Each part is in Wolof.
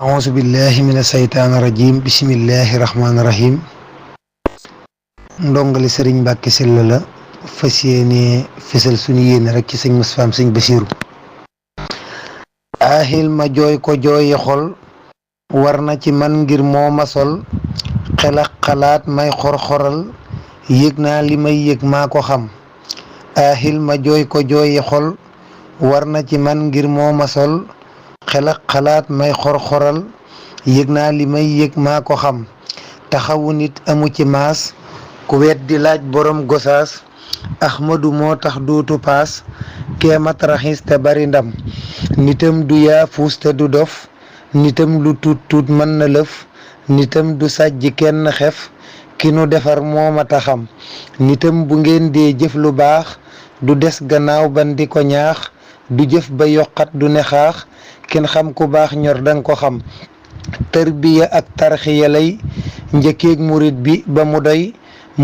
auzu billahi mina saytaani rajim bismillahi rahmaani rahim ndongali sëriñ Mbàkke Sylla la fas yéene fësal suñu yéene rek ci sëñ Mustafaa sëñ Basiiru ahil ma jooy ko jooyi xol war na ci man ngir moo ma sol xel ak xalaat may xor-xoral yëg naa li may yëg maa ko xam ahil ma jooy ko jooyi xol war na ci man ngir moo ma sol xel ak xalaat may xor-xoral yëg naa li may yëg maa ko xam taxawu nit amu ci maas ku wet di laaj borom gosaas ahmadu moo tax duutu paas keemat raxis te bari ndam nitam du yaa fuus te du dof nitam lu tuut tuut mën na lëf nitam du sàjj kenn xef ki nu defar moo ma taxam nitam bu ngeen dee jëf lu baax du des gannaaw ban di ko ñaax du jëf ba yokkat du ne xaax kenn xam ku baax ñor danga ko xam tërbiya ak tarxiya lay njëkkeeg murit bi ba mu doy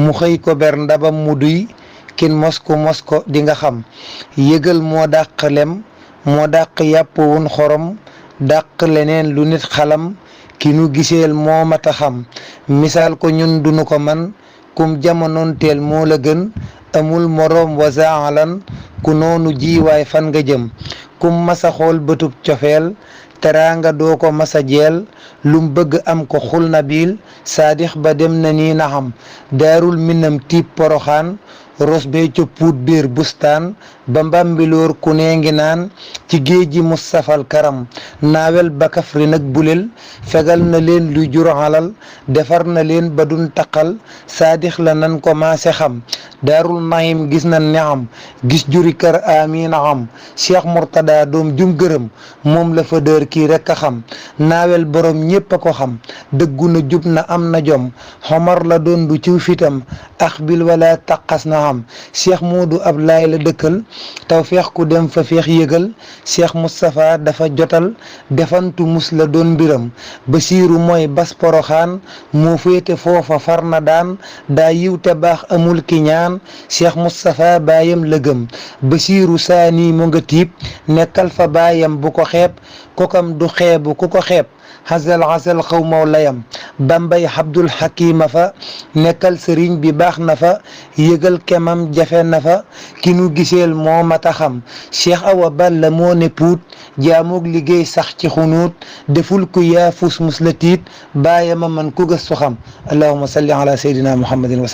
mu xëy ko ber ndabam mu duy kin mos ko di nga xam yëgal moo dàq lem moo dàq yàpp wun xorom dàq leneen lu nit xalam ki nu giseel moo mata xam misaal ko ñun dunu ko man kum jamonoon teel moo la gën amul moroom wasaalan ku noonu jiwaay fan nga jëm kum masa xool bëtub cofeel teraanga doo ko masa jeel lum bëgg am ko xul na biil saadix ba dem na nii naxam daarul minam tiib poroxaan ros bee coppuut biir bustaan ba mbambiloor ku nee ngi naan ci géej gi mustafal karam naawel ba kafri nag bulel fegal na leen luy jur alal defar na leen ba dun taqal saadix la nan ko maase xam daarul nahim gis na neexam gis juri kër amiin xam cheikh murtada doom jum gërëm moom la fa dër kii rekk a xam naawel borom ñépp a ko xam dëggu na jub na am na jom xomar la doon du ciw fitam ax bil wala taqas na xam cheikh moodu ablaay la dëkkal taw feex ku dem fa feex yëgal cheikh moustapha dafa jotal defantu mus la doon mbiram basiiru mooy bas poroxaan moo féete foofa far na daan daa yiw te baax amul ki ñaan cheikh moustapha baayam la gëm basiiru saani mu nga tiib nekkal fa baayam bu ko xeeb kokam du xeebu ku ko xeeb xasal xaw maw layam bambay abdul xakima fa nekkal sëriñ bi baax na fa yëgal kemam jafe na fa ki nu giseel moo mata xam cheikh awa balla moo ne puut jaamoog liggéey sax ci xunuut deful ku yaa fus mus la tiit baayama man ku gëstu xam allahumma salli ala sayyidina muhammadin wa